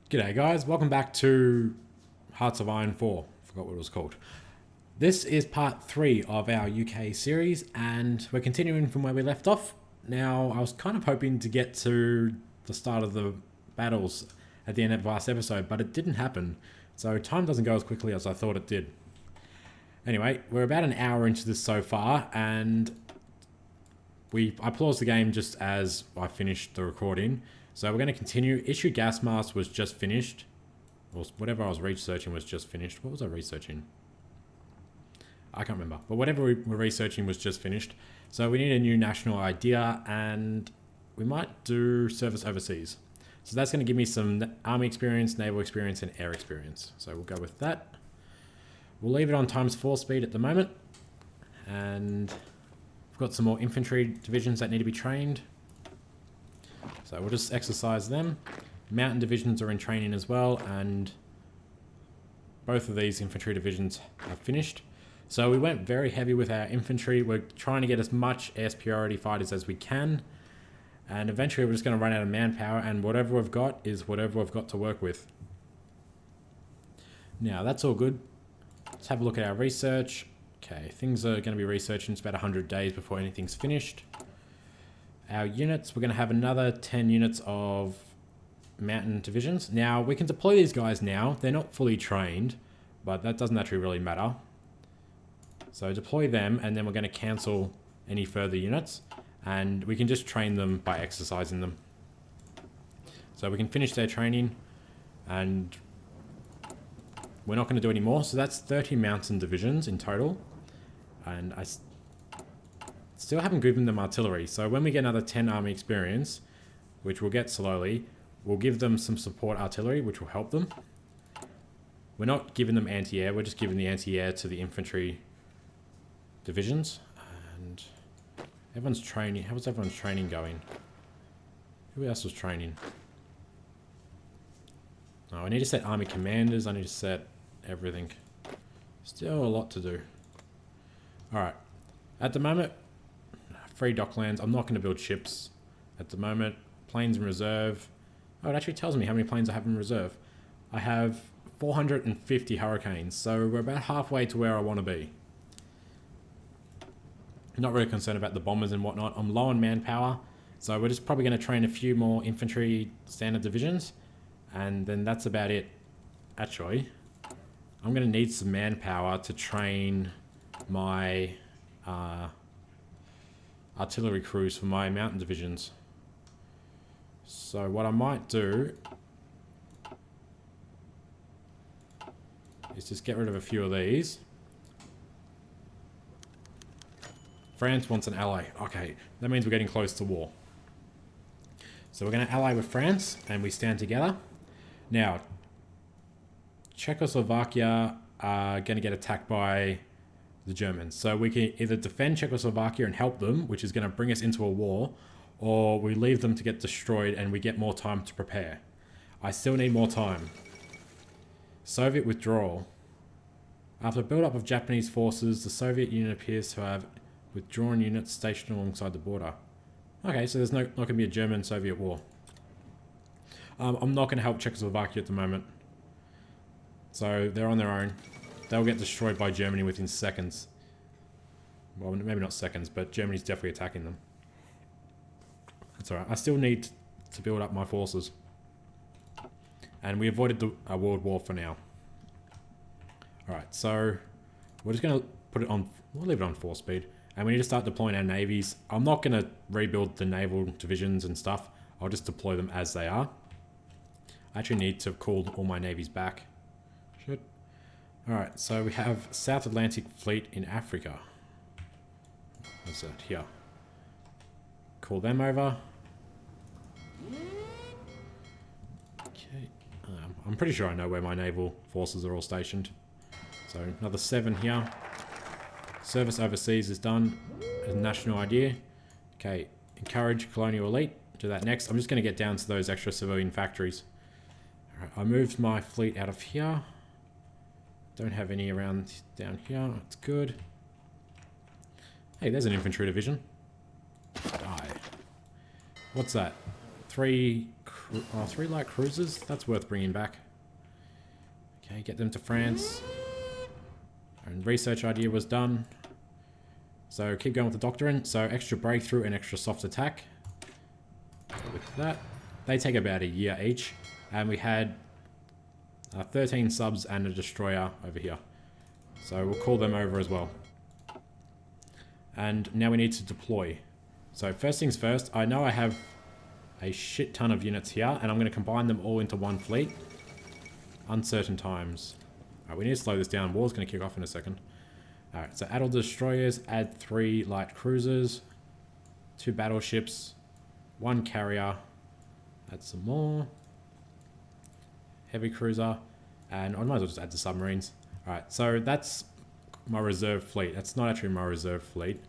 G'day guys, welcome back to Hearts of Iron 4. Forgot what it was called. This is part 3 of our UK series and we're continuing from where we left off. Now, I was kind of hoping to get to the start of the battles at the end of the last episode, but it didn't happen. So time doesn't go as quickly as I thought it did. Anyway, we're about an hour into this so far and I paused the game just as I finished the recording. So we're going to continue. Issue gas mask was just finished. Or whatever I was researching was just finished. What was I researching? I can't remember. But whatever we were researching was just finished. So we need a new national idea and we might do service overseas. So that's going to give me some army experience, naval experience, and air experience. So we'll go with that. We'll leave it on ×4 speed at the moment. And we've got some more infantry divisions that need to be trained. So we'll just exercise them. Mountain divisions are in training as well, and both of these infantry divisions are finished. So we went very heavy with our infantry. We're trying to get as much air superiority fighters as we can, and eventually we're just going to run out of manpower, and whatever we've got is whatever we've got to work with. Now that's all good. Let's have a look at our research. Okay, things are going to be researching. It's about 100 days before anything's finished. Our units, we're going to have another 10 units of mountain divisions. Now, we can deploy these guys now. They're not fully trained, but that doesn't actually really matter. So deploy them, and then we're going to cancel any further units, and we can just train them by exercising them. So we can finish their training, and we're not going to do any more. So that's 30 mountain divisions in total, and I still haven't given them artillery. So when we get another 10 army experience, which we'll get slowly, we'll give them some support artillery, which will help them. We're not giving them anti-air, we're just giving the anti-air to the infantry divisions. And everyone's training. How's everyone's training going? Who else was training? Oh, I need to set army commanders, I need to set everything. Still a lot to do. Alright, at the moment, free docklands. I'm not going to build ships at the moment. Planes in reserve. Oh, it actually tells me how many planes I have in reserve. I have 450 Hurricanes, so we're about halfway to where I want to be. Not really concerned about the bombers and whatnot. I'm low on manpower, so we're just probably going to train a few more infantry standard divisions, and then that's about it. Actually, I'm going to need some manpower to train my artillery crews for my mountain divisions. So what I might do is just get rid of a few of these. France wants an ally. Okay, that means we're getting close to war. So we're going to ally with France and we stand together. Now, Czechoslovakia are going to get attacked by the Germans. So we can either defend Czechoslovakia and help them, which is going to bring us into a war, or we leave them to get destroyed and we get more time to prepare. I still need more time. Soviet withdrawal. After a build-up of Japanese forces, the Soviet Union appears to have withdrawn units stationed alongside the border. Okay, so there's not going to be a German-Soviet war. I'm not going to help Czechoslovakia at the moment. So they're on their own. They'll get destroyed by Germany within seconds. Well, maybe not seconds, but Germany's definitely attacking them. That's alright. I still need to build up my forces. And we avoided the world war for now. Alright, so we're just going to put it on... We'll leave it on 4 speed. And we need to start deploying our navies. I'm not going to rebuild the naval divisions and stuff. I'll just deploy them as they are. I actually need to call all my navies back. Shit. Alright, so we have South Atlantic Fleet in Africa. What's that? Here. Call them over. Okay. I'm pretty sure I know where my naval forces are all stationed. So another 7 here. Service overseas is done. A national idea. Okay. Encourage colonial elite. Do that next. I'm just going to get down to those extra civilian factories. Alright, I moved my fleet out of here. Don't have any around down here. That's good. Hey, there's an infantry division. Die. What's that? 3 3 light cruisers. That's worth bringing back. Okay, get them to France. And research idea was done. So keep going with the doctrine. So extra breakthrough and extra soft attack. With that, they take about a year each. And we had 13 subs and a destroyer over here. So we'll call them over as well. And now we need to deploy. So first things first, I know I have a shit ton of units here, and I'm going to combine them all into one fleet. Uncertain times. Alright, we need to slow this down. War's going to kick off in a second. Alright, so add all the destroyers, add 3 light cruisers, 2 battleships, 1 carrier, add some more, heavy cruiser, and I might as well just add the submarines. Alright, so that's my reserve fleet. That's not actually my reserve fleet.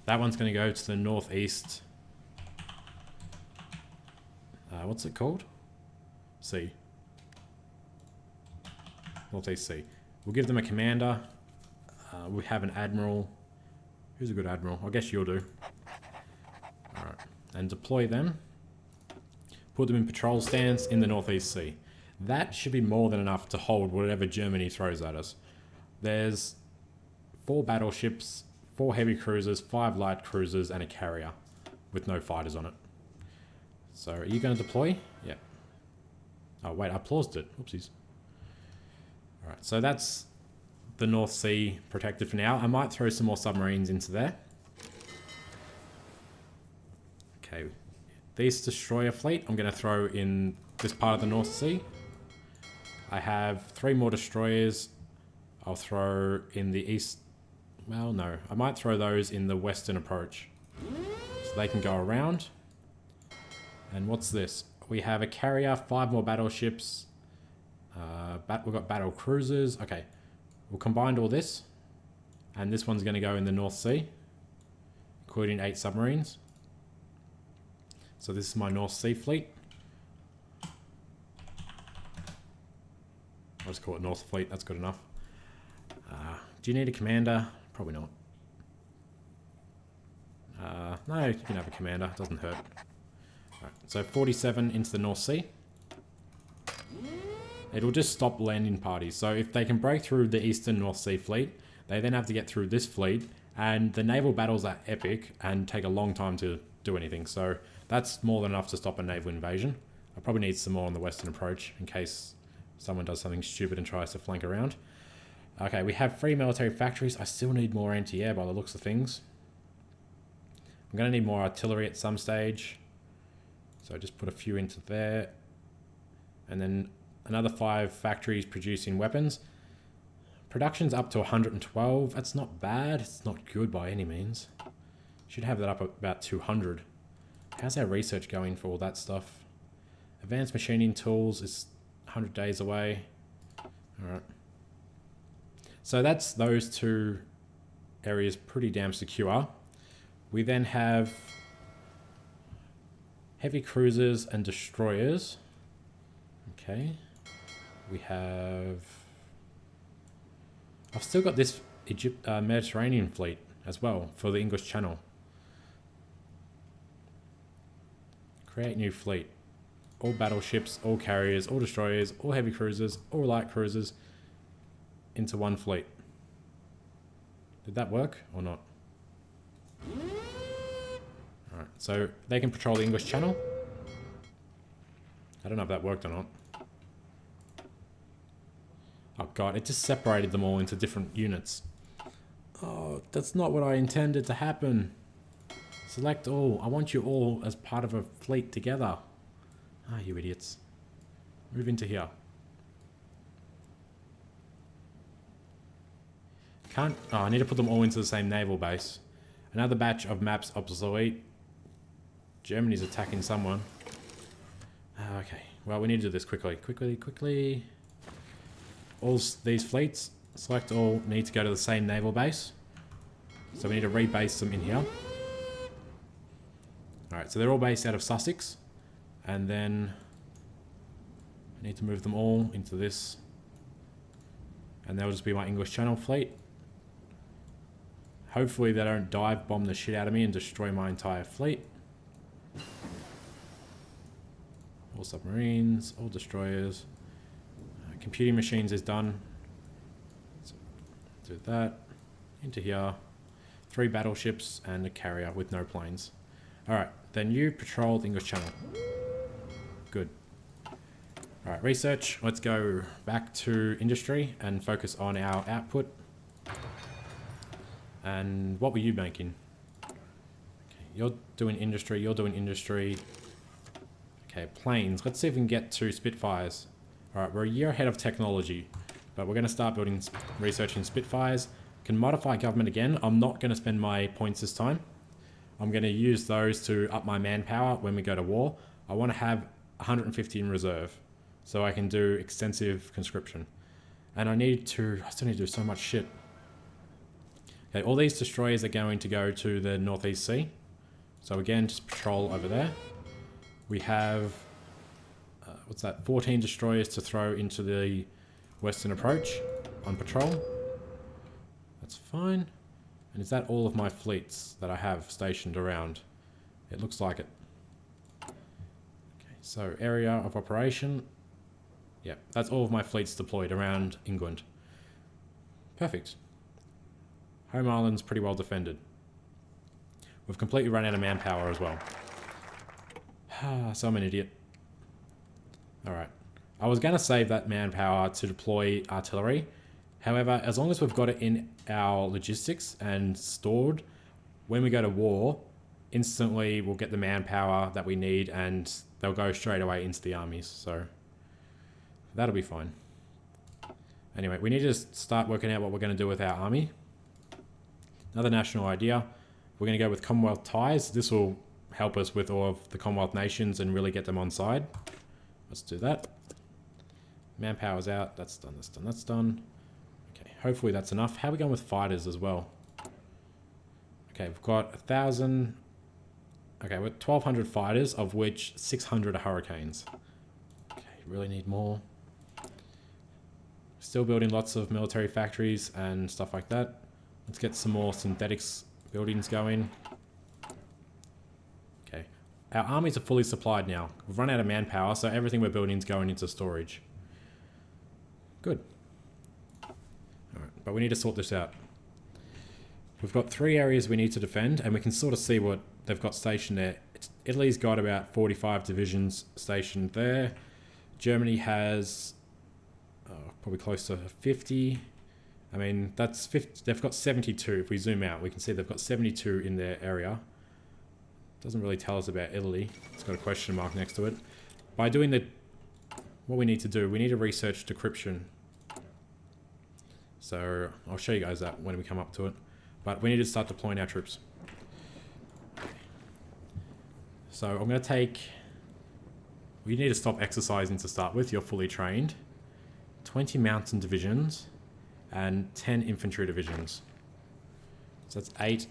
That one's going to go to the northeast. What's it called? Sea. Northeast Sea. We'll give them a commander. We have an admiral. Who's a good admiral? I guess you'll do. Alright. And deploy them. Put them in patrol stance in the Northeast Sea. That should be more than enough to hold whatever Germany throws at us. There's 4 battleships, 4 heavy cruisers, 5 light cruisers, and a carrier with no fighters on it. So, are you going to deploy? Yeah. Oh, wait, I paused it. Oopsies. Alright, so that's the North Sea protected for now. I might throw some more submarines into there. Okay. This destroyer fleet, I'm going to throw in this part of the North Sea. I have 3 more destroyers. I'll throw in the east. Well, no. I might throw those in the western approach. So they can go around. And what's this? We have a carrier, 5 more battleships. We've got battle cruisers. Okay. We'll combine all this. And this one's going to go in the North Sea. Including 8 submarines. So this is my North Sea fleet. I'll just call it North Fleet. That's good enough. Do you need a commander? Probably not. No, you can have a commander. It doesn't hurt. Right, so 47 into the North Sea. It'll just stop landing parties. So if they can break through the Eastern North Sea fleet, they then have to get through this fleet. And the naval battles are epic and take a long time to do anything. So that's more than enough to stop a naval invasion. I probably need some more on the western approach in case someone does something stupid and tries to flank around. Okay, we have 3 military factories. I still need more anti-air by the looks of things. I'm going to need more artillery at some stage. So just put a few into there. And then another 5 factories producing weapons. Production's up to 112. That's not bad. It's not good by any means. Should have that up at about 200. How's our research going for all that stuff? Advanced machining tools is 100 days away. Alright. So that's those 2 areas pretty damn secure. We then have heavy cruisers and destroyers. Okay. We have... I've still got this Mediterranean fleet as well for the English Channel. Create new fleet. All battleships, all carriers, all destroyers, all heavy cruisers, all light cruisers into one fleet. Did that work or not? Alright, so they can patrol the English Channel. I don't know if that worked or not. Oh god, it just separated them all into different units. Oh, that's not what I intended to happen. Select all. I want you all as part of a fleet together. Ah, you idiots. Move into here. Can't... Oh, I need to put them all into the same naval base. Another batch of maps obsolete. Germany's attacking someone. Okay. Well, we need to do this quickly. Quickly. All these fleets, select all, need to go to the same naval base. So we need to rebase them in here. Alright, so they're all based out of Sussex. And then I need to move them all into this. And that'll just be my English Channel fleet. Hopefully they don't dive bomb the shit out of me and destroy my entire fleet. All submarines, all destroyers. Computing machines is done. So do that. Into here. 3 battleships and a carrier with no planes. Alright, then you patrol the English Channel. Good. Alright, research. Let's go back to industry and focus on our output. And what were you making? Okay, you're doing industry, you're doing industry. Okay, planes. Let's see if we can get to Spitfires. Alright, we're a year ahead of technology, but we're going to start building, researching Spitfires. Can modify government again. I'm not going to spend my points this time. I'm going to use those to up my manpower when we go to war. I want to have 150 in reserve, so I can do extensive conscription. And I still need to do so much shit. Okay, all these destroyers are going to go to the Northeast Sea. So again, just patrol over there. We have, 14 destroyers to throw into the Western Approach on patrol. That's fine. And is that all of my fleets that I have stationed around? It looks like it. Okay, so area of operation. Yeah, that's all of my fleets deployed around England. Perfect. Home Island's pretty well defended. We've completely run out of manpower as well. So I'm an idiot. Alright. I was going to save that manpower to deploy artillery. However, as long as we've got it in our logistics and stored, when we go to war, instantly we'll get the manpower that we need and they'll go straight away into the armies. So that'll be fine. Anyway, we need to start working out what we're going to do with our army. Another national idea. We're going to go with Commonwealth ties. This will help us with all of the Commonwealth nations and really get them on side. Let's do that. Manpower's out. That's done, that's done, that's done. Okay, hopefully that's enough. How are we going with fighters as well? Okay, we've got 1,000... Okay, we're 1,200 fighters, of which 600 are Hurricanes. Okay, really need more. Still building lots of military factories and stuff like that. Let's get some more synthetics buildings going. Okay, our armies are fully supplied now. We've run out of manpower, so everything we're building is going into storage. Good. Alright, but we need to sort this out. We've got 3 areas we need to defend, and we can sort of see what they've got stationed there. Italy's got about 45 divisions stationed there. Germany has probably close to 50. I mean, that's 50, they've got 72. If we zoom out, we can see they've got 72 in their area. Doesn't really tell us about Italy. It's got a question mark next to it. By doing what we need to do, we need to research decryption. So I'll show you guys that when we come up to it. But we need to start deploying our troops. So I'm going to take... We need to stop exercising to start with. You're fully trained. 20 mountain divisions and 10 infantry divisions. So that's 8.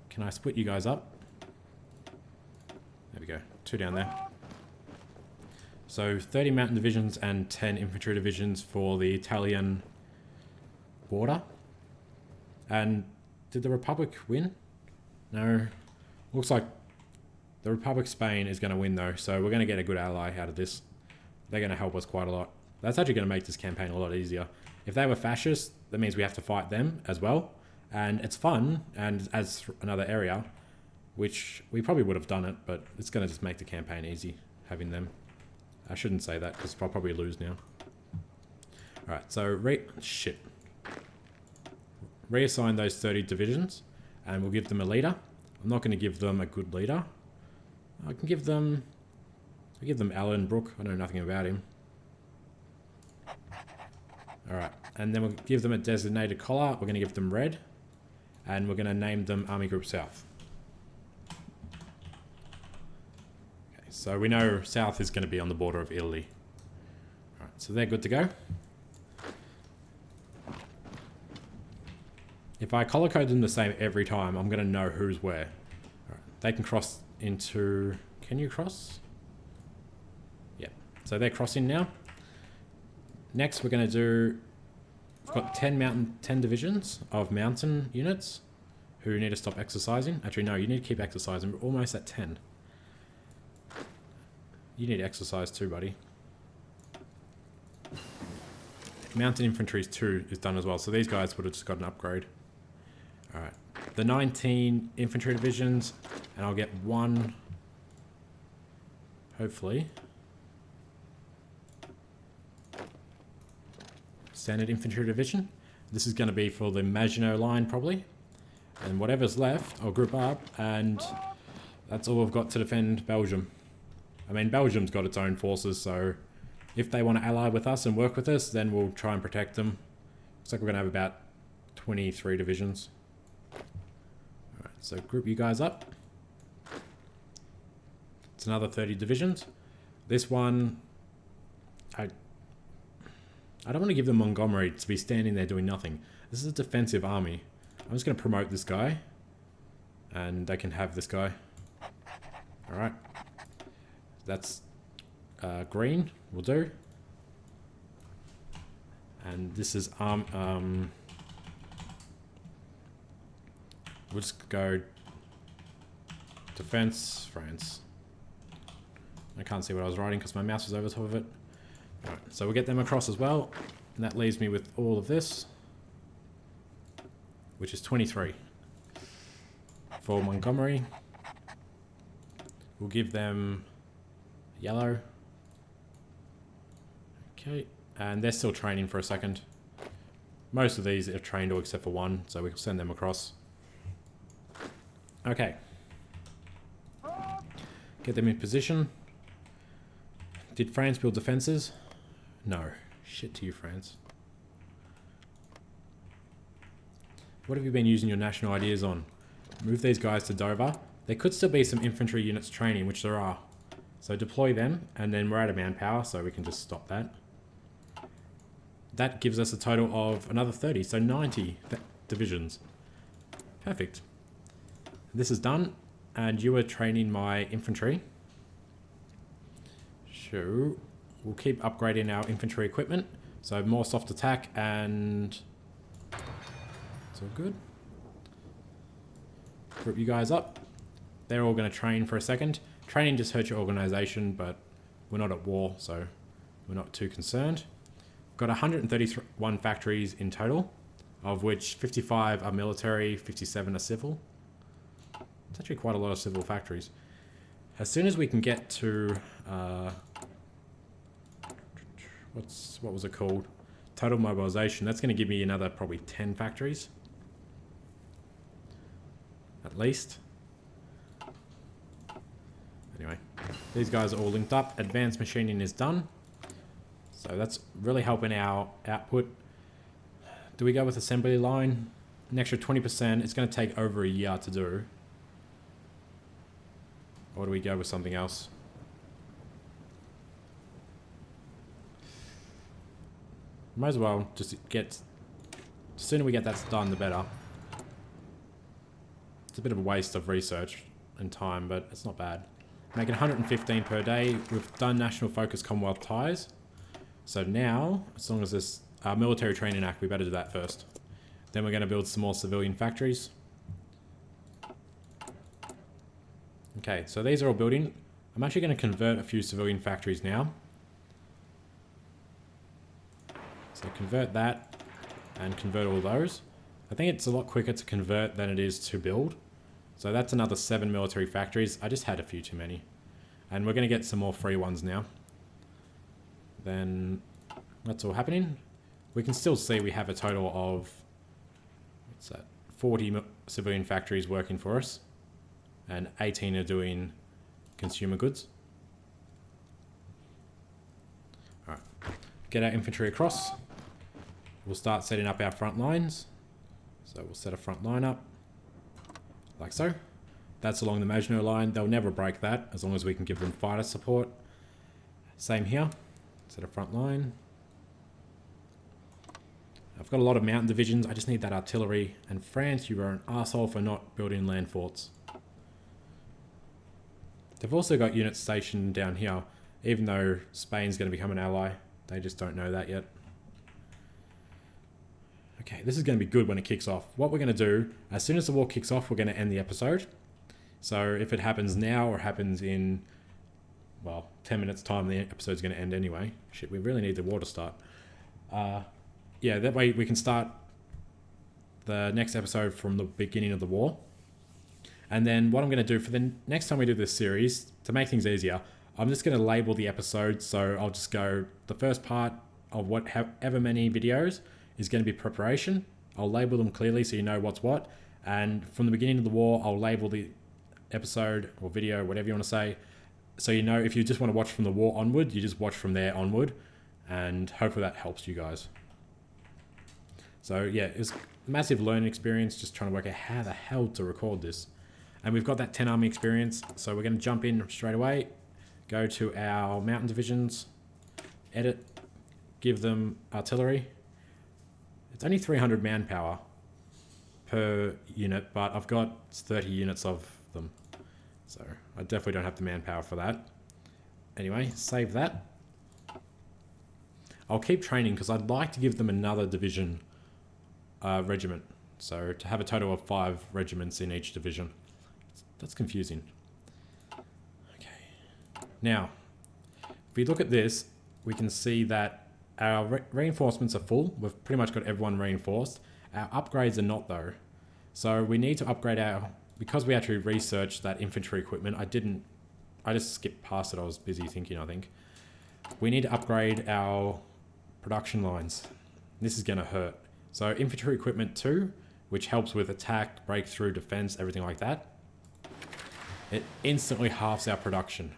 Can I split you guys up? There we go. 2 down there. So 30 mountain divisions and 10 infantry divisions for the Italian border. And did the Republic win? No. Looks like the Republic Spain is going to win though, so we're going to get a good ally out of this. They're going to help us quite a lot. That's actually going to make this campaign a lot easier. If they were fascist, that means we have to fight them as well. And it's fun, and as another area, which we probably would have done it, but it's going to just make the campaign easy, having them. I shouldn't say that, because I'll probably lose now. Alright, so reassign those 30 divisions, and we'll give them a leader. I'm not going to give them a good leader. I'll give them Alan Brooke. I know nothing about him. Alright, and then we'll give them a designated collar. We're going to give them red. And we're going to name them Army Group South. Okay, so we know South is going to be on the border of Italy. Alright, so they're good to go. If I color code them the same every time, I'm going to know who's where. Alright, they can cross into... Can you cross? Yeah, so they're crossing now. Next, we're going to do... We've got 10 divisions of mountain units who need to stop exercising. Actually, no, you need to keep exercising. We're almost at 10. You need to exercise too, buddy. Mountain Infantry 2 is done as well, so these guys would have just got an upgrade. Alright. The 19 infantry divisions, and I'll get one, hopefully, standard infantry division. This is going to be for the Maginot Line, probably. And whatever's left, I'll group up, and that's all we've got to defend Belgium. I mean, Belgium's got its own forces, so if they want to ally with us and work with us, then we'll try and protect them. Looks like we're going to have about 23 divisions. Alright, so group you guys up. It's another 30 divisions. This one, I don't want to give them Montgomery to be standing there doing nothing. This is a defensive army. I'm just going to promote this guy, and they can have this guy. Alright. That's green, will do. And this is we'll just go defense, France. I can't see what I was writing because my mouse was over top of it. Alright, so we'll get them across as well. And that leaves me with all of this, which is 23. For Montgomery, we'll give them yellow. Okay, and they're still training for a second. Most of these are trained all except for one, so we can send them across. Okay. Get them in position. Did France build defenses? No. Shit to you, France. What have you been using your national ideas on? Move these guys to Dover. There could still be some infantry units training, which there are. So deploy them, and then we're out of manpower, so we can just stop that. That gives us a total of another 30, so 90 divisions. Perfect. This is done, and you are training my infantry. So we'll keep upgrading our infantry equipment. So more soft attack, and it's all good. Group you guys up. They're all going to train for a second. Training just hurts your organization, but we're not at war, so we're not too concerned. Got 131 factories in total, of which 55 are military, 57 are civil. It's actually quite a lot of civil factories. As soon as we can get to what was it called? Total mobilization. That's going to give me another probably 10 factories, at least. Anyway, these guys are all linked up. Advanced machining is done. So that's really helping our output. Do we go with assembly line? An extra 20%. It's going to take over a year to do. Or do we go with something else? Might as well just get... The sooner we get that done, the better. It's a bit of a waste of research and time, but it's not bad. Making 115 per day. We've done National Focus Commonwealth ties. So now, as long as this Military Training Act, we better do that first. Then we're going to build some more civilian factories. Okay, so these are all building. I'm actually going to convert a few civilian factories now. So convert that and convert all those. I think it's a lot quicker to convert than it is to build. So that's another 7 military factories. I just had a few too many. And we're going to get some more free ones now. Then that's all happening. We can still see we have a total of, what's that, 40 civilian factories working for us. And 18 are doing consumer goods. Alright, get our infantry across. We'll start setting up our front lines. So we'll set a front line up, like so. That's along the Maginot Line. They'll never break that, as long as we can give them fighter support. Same here. Set a front line. I've got a lot of mountain divisions. I just need that artillery. And France, you are an arsehole for not building land forts. They've also got units stationed down here, even though Spain's going to become an ally. They just don't know that yet. Okay, this is going to be good when it kicks off. What we're going to do, as soon as the war kicks off, we're going to end the episode. So if it happens now or happens in, well, 10 minutes time, the episode's going to end anyway. Shit, we really need the war to start. Yeah, that way we can start the next episode from the beginning of the war. And then what I'm going to do for the next time we do this series, to make things easier, I'm just going to label the episode. So I'll just go, the first part of however many videos is going to be preparation. I'll label them clearly so you know what's what. And from the beginning of the war, I'll label the episode or video, whatever you want to say. So you know, if you just want to watch from the war onward, you just watch from there onward. And hopefully that helps you guys. So yeah, it's a massive learning experience, just trying to work out how the hell to record this. And we've got that 10 army experience. So we're going to jump in straight away, go to our mountain divisions, edit, give them artillery. It's only 300 manpower per unit, but I've got 30 units of them. So I definitely don't have the manpower for that. Anyway, save that. I'll keep training because I'd like to give them another division regiment. So to have a total of 5 regiments in each division. That's confusing. Okay. Now, if we look at this, we can see that our reinforcements are full. We've pretty much got everyone reinforced. Our upgrades are not though. So we need to upgrade because we actually researched that infantry equipment. I just skipped past it. I was busy thinking, I think. We need to upgrade our production lines. This is going to hurt. So infantry equipment 2, which helps with attack, breakthrough, defense, everything like that. It instantly halves our production.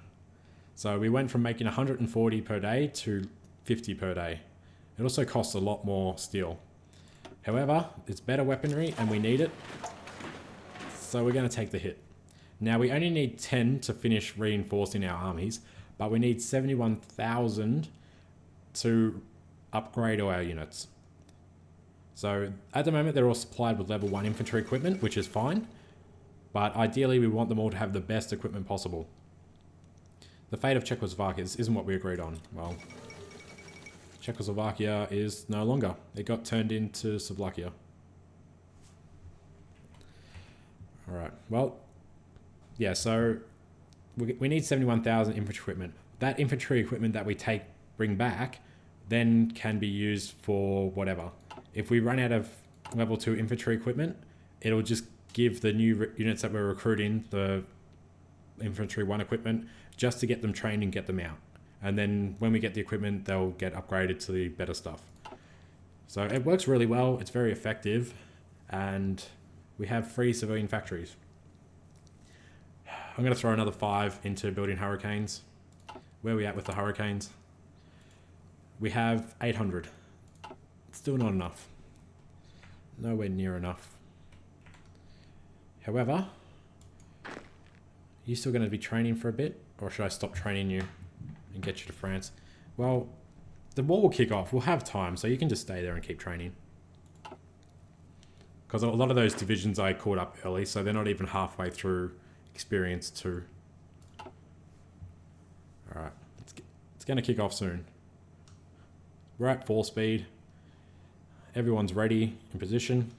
So we went from making 140 per day to 50 per day. It also costs a lot more steel. However, it's better weaponry and we need it. So we're going to take the hit. Now we only need 10 to finish reinforcing our armies, but we need 71,000 to upgrade all our units. So at the moment they're all supplied with level 1 infantry equipment, which is fine. But ideally we want them all to have the best equipment possible. The fate of Czechoslovakia isn't what we agreed on. Well, Czechoslovakia is no longer. It got turned into Slovakia. Alright, well, yeah, so we need 71,000 infantry equipment. That infantry equipment that we bring back, then can be used for whatever. If we run out of level 2 infantry equipment, it'll just give the new units that we're recruiting the infantry 1 equipment just to get them trained and get them out. And then when we get the equipment, they'll get upgraded to the better stuff. So it works really well. It's very effective. And we have 3 civilian factories. I'm going to throw another 5 into building Hurricanes. Where are we at with the Hurricanes? We have 800. Still not enough. Nowhere near enough. However, are you still going to be training for a bit? Or should I stop training you and get you to France? Well, the war will kick off. We'll have time, so you can just stay there and keep training. Because a lot of those divisions I caught up early, so they're not even halfway through experience 2. Alright, it's going to kick off soon. We're at 4 speed. Everyone's ready, in position.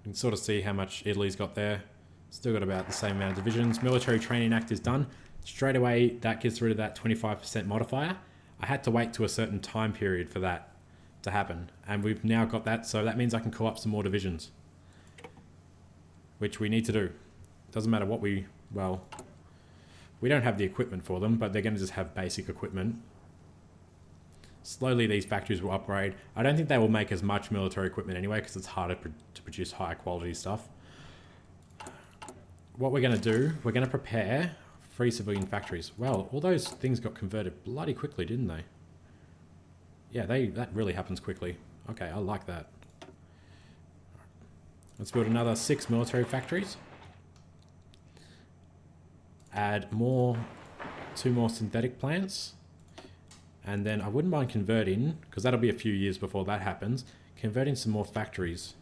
You can sort of see how much Italy's got there. Still got about the same amount of divisions. Military Training Act is done. Straight away, that gets rid of that 25% modifier. I had to wait to a certain time period for that to happen. And we've now got that, so that means I can call up some more divisions. Which we need to do. Doesn't matter what we don't have the equipment for them, but they're going to just have basic equipment. Slowly these factories will upgrade. I don't think they will make as much military equipment anyway, because it's harder to produce high quality stuff. What we're going to do, we're going to prepare 3 civilian factories. Well, all those things got converted bloody quickly, didn't they? Yeah, that really happens quickly. Okay, I like that. Let's build another 6 military factories. Add 2 more synthetic plants. And then I wouldn't mind converting, because that'll be a few years before that happens, converting some more factories.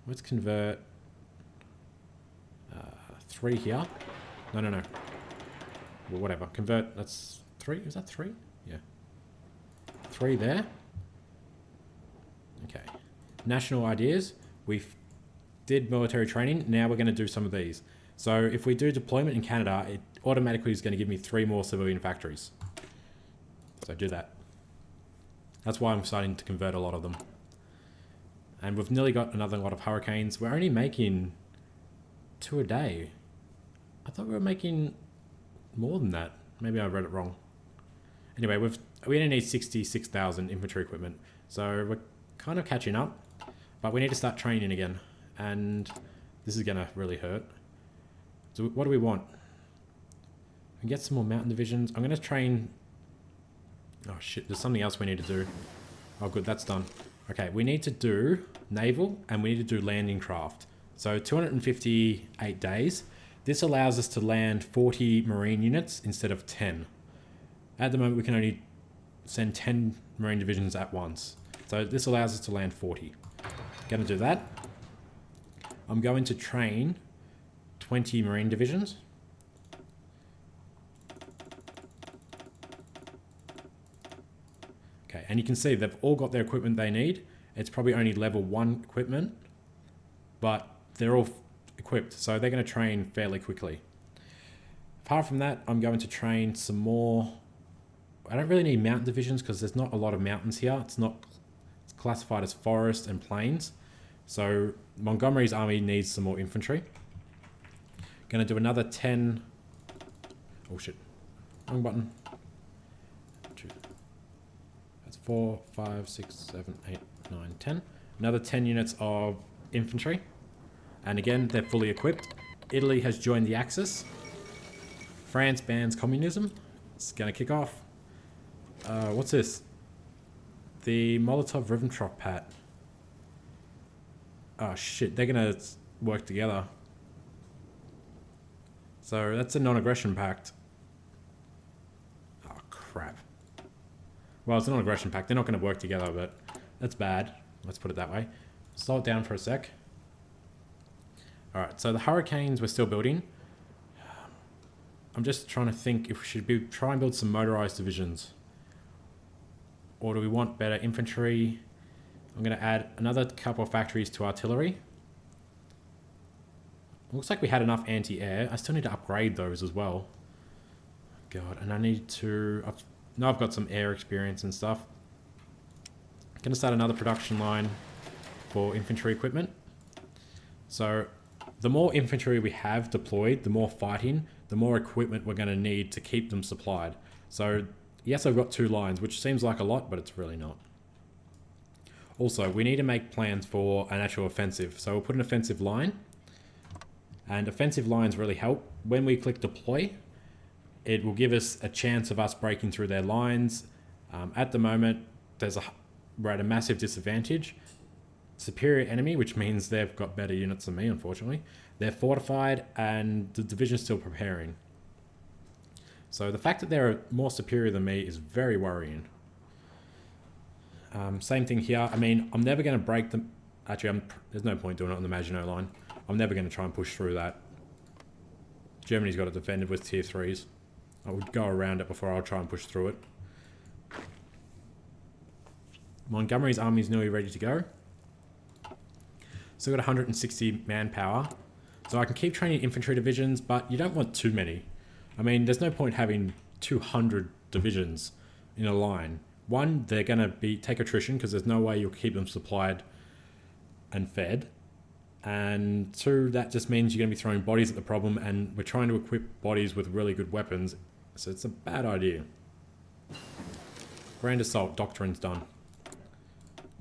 Let's convert 3 here. No. Well, whatever. Convert, that's 3. Is that 3? Yeah. 3 there. Okay. National ideas. We did military training. Now we're going to do some of these. So if we do deployment in Canada, it automatically is going to give me 3 more civilian factories. So do that. That's why I'm starting to convert a lot of them. And we've nearly got another lot of hurricanes. We're only making 2 a day. I thought we were making more than that. Maybe I read it wrong. Anyway, we only need 66,000 infantry equipment. So we're kind of catching up. But we need to start training again. And this is going to really hurt. So what do we want? We get some more mountain divisions. I'm going to train... Oh shit, there's something else we need to do. Oh good, that's done. Okay, we need to do naval and we need to do landing craft. So 258 days. This allows us to land 40 marine units instead of 10. At the moment we can only send 10 marine divisions at once. So this allows us to land 40. Gonna do that. I'm going to train 20 marine divisions. Okay, and you can see they've all got their equipment they need. It's probably only level 1 equipment, but they're all equipped, so they're going to train fairly quickly. Apart from that, I'm going to train some more. I don't really need mountain divisions because there's not a lot of mountains here. It's classified as forest and plains. So Montgomery's army needs some more infantry. Going to do another 10. Oh shit, wrong button. 4, 5, 6, 7, 8, 9, 10. Another 10 units of infantry. And again, they're fully equipped. Italy has joined the Axis. France bans communism. It's going to kick off. What's this? The Molotov-Ribbentrop Pact. Oh shit, they're going to work together. So that's a non-aggression pact. Oh crap. Well, it's a non-aggression pact. They're not going to work together, but that's bad. Let's put it that way. Slow it down for a sec. Alright, so the hurricanes we're still building. I'm just trying to think if we should try and build some motorized divisions. Or do we want better infantry? I'm going to add another couple of factories to artillery. Looks like we had enough anti-air. I still need to upgrade those as well. God, and I need to... Now I've got some air experience and stuff. Going to start another production line for infantry equipment. So the more infantry we have deployed, the more fighting, the more equipment we're going to need to keep them supplied. So yes, I've got 2 lines, which seems like a lot, but it's really not. Also, we need to make plans for an actual offensive. So we'll put an offensive line. And offensive lines really help. When we click deploy, it will give us a chance of us breaking through their lines. At the moment, we're at a massive disadvantage. Superior enemy, which means they've got better units than me, unfortunately. They're fortified and the division's still preparing. So the fact that they're more superior than me is very worrying. Same thing here. I mean, I'm never going to break them. Actually, there's no point doing it on the Maginot Line. I'm never going to try and push through that. Germany's got it defended with tier 3s. I would go around it before I'll try and push through it. Montgomery's army is nearly ready to go. Still got 160 manpower. So I can keep training infantry divisions, but you don't want too many. I mean, there's no point having 200 divisions in a line. One, they're going to take attrition because there's no way you'll keep them supplied and fed. And 2, that just means you're going to be throwing bodies at the problem, and we're trying to equip bodies with really good weapons. So it's a bad idea. Grand Assault Doctrine's done.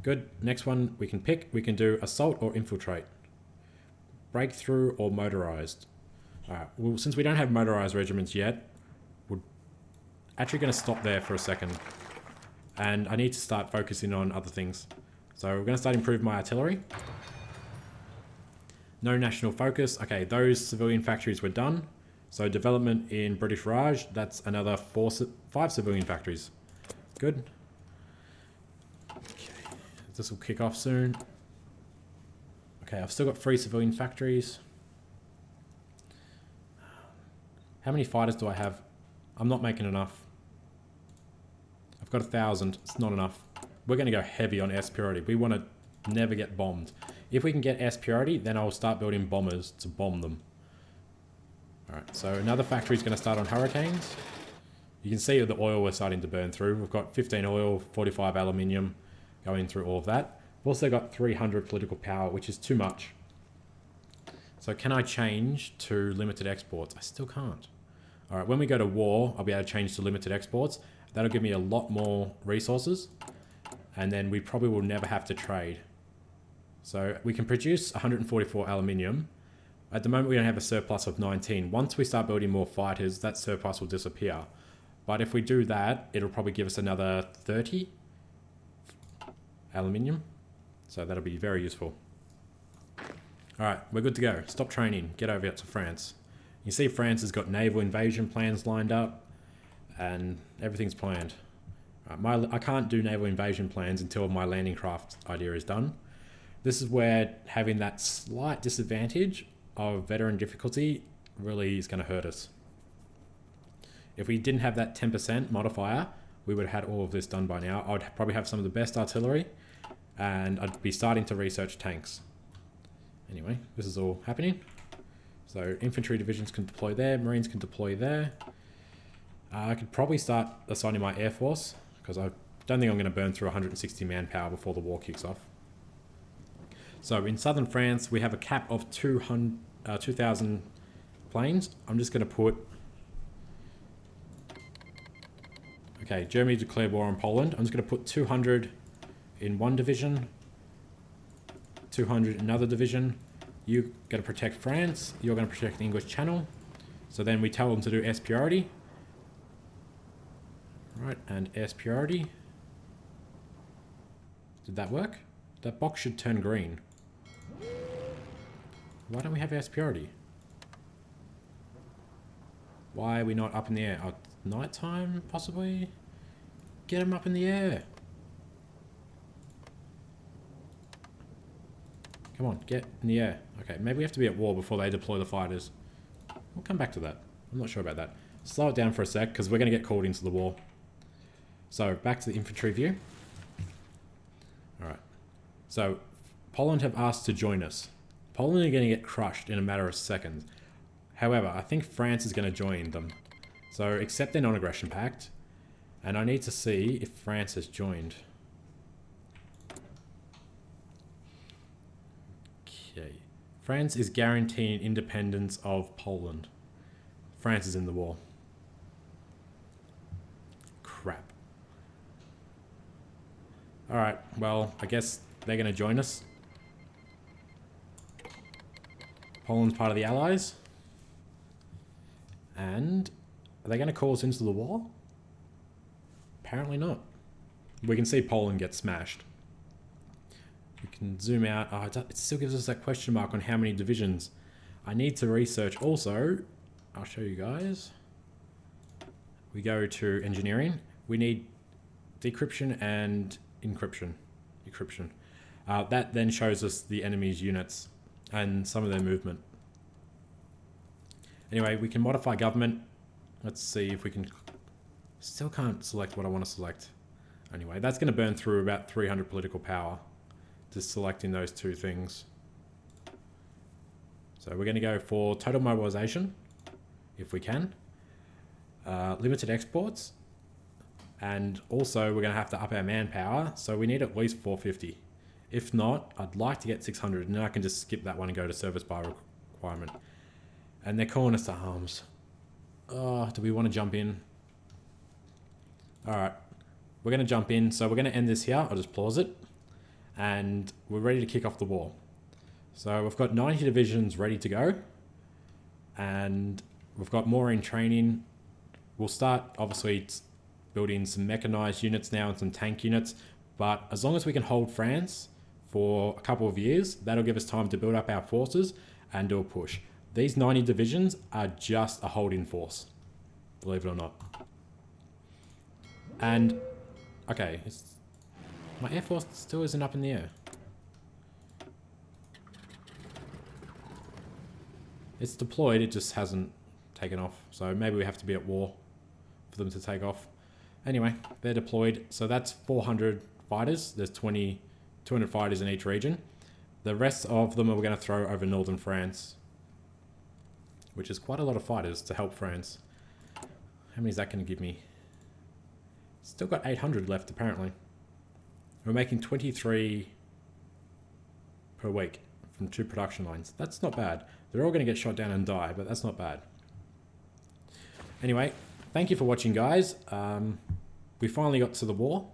Good. Next one we can pick. We can do Assault or Infiltrate. Breakthrough or Motorized. Alright, well, since we don't have motorized regiments yet, we're actually going to stop there for a second. And I need to start focusing on other things. So we're going to start improving my artillery. No national focus. Okay, those civilian factories were done. So development in British Raj, that's another 5 civilian factories. Good. Okay, this will kick off soon. Okay, I've still got 3 civilian factories. How many fighters do I have? I'm not making enough. I've got 1,000. It's not enough. We're going to go heavy on air superiority. We want to never get bombed. If we can get S purity, then I'll start building bombers to bomb them. Alright, so another factory is going to start on hurricanes. You can see the oil we're starting to burn through. We've got 15 oil, 45 aluminium going through all of that. We've also got 300 political power, which is too much. So can I change to limited exports? I still can't. Alright, when we go to war, I'll be able to change to limited exports. That'll give me a lot more resources. And then we probably will never have to trade. So we can produce 144 aluminium. At the moment, we don't have a surplus of 19. Once we start building more fighters, that surplus will disappear. But if we do that, it'll probably give us another 30 aluminium. So that'll be very useful. Alright, we're good to go. Stop training. Get over to France. You see France has got naval invasion plans lined up. And everything's planned. I can't do naval invasion plans until my landing craft idea is done. This is where having that slight disadvantage of veteran difficulty really is going to hurt us. If we didn't have that 10% modifier, we would have had all of this done by now. I'd probably have some of the best artillery, and I'd be starting to research tanks. Anyway, this is all happening. So infantry divisions can deploy there, marines can deploy there. I could probably start assigning my air force, because I don't think I'm going to burn through 160 manpower before the war kicks off. So in southern France, we have a cap of 2,000 planes. I'm just going to put... Okay, Germany declared war on Poland. I'm just going to put 200 in one division, 200 in another division. You're going to protect France. You're going to protect the English Channel. So then we tell them to do S purity. Right, and S purity. Did that work? That box should turn green. Why don't we have S purity? Why are we not up in the air? Oh, nighttime, possibly? Get them up in the air. Come on, get in the air. Okay, maybe we have to be at war before they deploy the fighters. We'll come back to that. I'm not sure about that. Slow it down for a sec, because we're going to get called into the war. So, back to the infantry view. Alright. So, Poland have asked to join us. Poland are going to get crushed in a matter of seconds. However, I think France is going to join them. So, accept their non-aggression pact. And I need to see if France has joined. Okay. France is guaranteeing independence of Poland. France is in the war. Crap. Alright, well, I guess they're going to join us. Poland's part of the Allies. And are they going to call us into the war? Apparently not. We can see Poland get smashed. We can zoom out. Oh, it still gives us that question mark on how many divisions. I need to research also. I'll show you guys. We go to engineering. We need decryption and encryption. That then shows us the enemy's units and some of their movement. Anyway, we can modify government. Let's see if we can... Still can't select what I want to select. Anyway, that's going to burn through about 300 political power. Just selecting those two things. So we're going to go for total mobilization, if we can. Limited exports. And also we're going to have to up our manpower. So we need at least 450. If not, I'd like to get 600. And then I can just skip that one and go to service by requirement. And they're calling us to arms. Oh, do we want to jump in? Alright. We're going to jump in. So we're going to end this here. I'll just pause it. And we're ready to kick off the war. So we've got 90 divisions ready to go. And we've got more in training. We'll start, obviously, building some mechanized units now and some tank units. But as long as we can hold France for a couple of years, that'll give us time to build up our forces and do a push. These 90 divisions are just a holding force, believe it or not. And, okay, my air force still isn't up in the air. It's deployed, it just hasn't taken off. So maybe we have to be at war for them to take off. Anyway, they're deployed. So that's 400 fighters. There's 20 200 fighters in each region. The rest of them we're going to throw over northern France, which is quite a lot of fighters to help France. How many is that going to give me? Still got 800 left, apparently. We're making 23 per week from 2 production lines. That's not bad. They're all going to get shot down and die, but that's not bad. Anyway, thank you for watching, guys. We finally got to the war,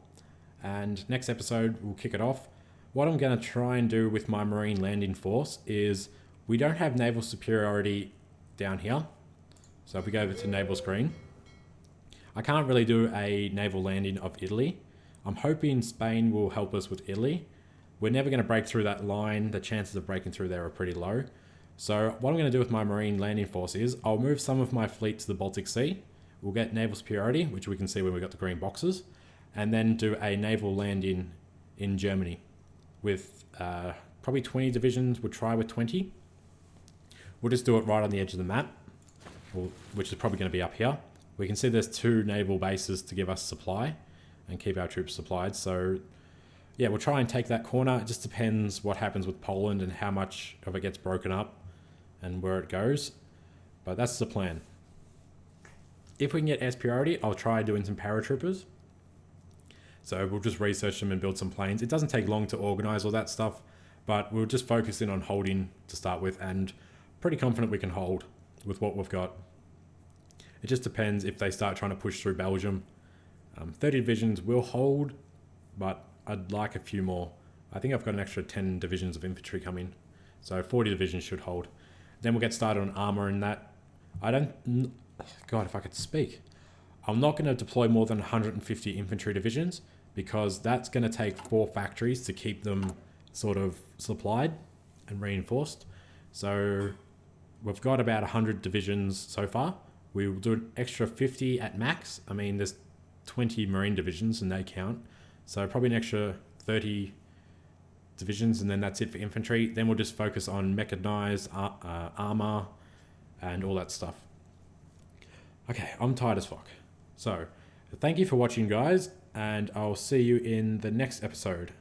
and next episode we'll kick it off. What I'm going to try and do with my Marine landing force is we don't have naval superiority down here. So if we go over to naval screen, I can't really do a naval landing of Italy. I'm hoping Spain will help us with Italy. We're never going to break through that line. The chances of breaking through there are pretty low. So what I'm going to do with my Marine landing force is I'll move some of my fleet to the Baltic Sea. We'll get naval superiority, which we can see when we got the green boxes, and then do a naval landing in Germany with probably 20 divisions. We'll try with 20. We'll just do it right on the edge of the map, which is probably going to be up here. We can see there's 2 naval bases to give us supply and keep our troops supplied. So yeah, we'll try and take that corner. It just depends what happens with Poland and how much of it gets broken up and where it goes. But that's the plan. If we can get S priority, I'll try doing some paratroopers. So we'll just research them and build some planes. It doesn't take long to organize all that stuff, but we'll just focus in on holding to start with, and pretty confident we can hold with what we've got. It just depends if they start trying to push through Belgium. 30 divisions will hold, but I'd like a few more. I think I've got an extra 10 divisions of infantry coming, so 40 divisions should hold. Then we'll get started on armor and that. God, if I could speak. I'm not going to deploy more than 150 infantry divisions because that's going to take 4 factories to keep them sort of supplied and reinforced. So we've got about 100 divisions so far. We will do an extra 50 at max. I mean, there's 20 Marine divisions and they count. So probably an extra 30 divisions, and then that's it for infantry. Then we'll just focus on mechanized armor and all that stuff. Okay, I'm tired as fuck. So, thank you for watching, guys, and I'll see you in the next episode.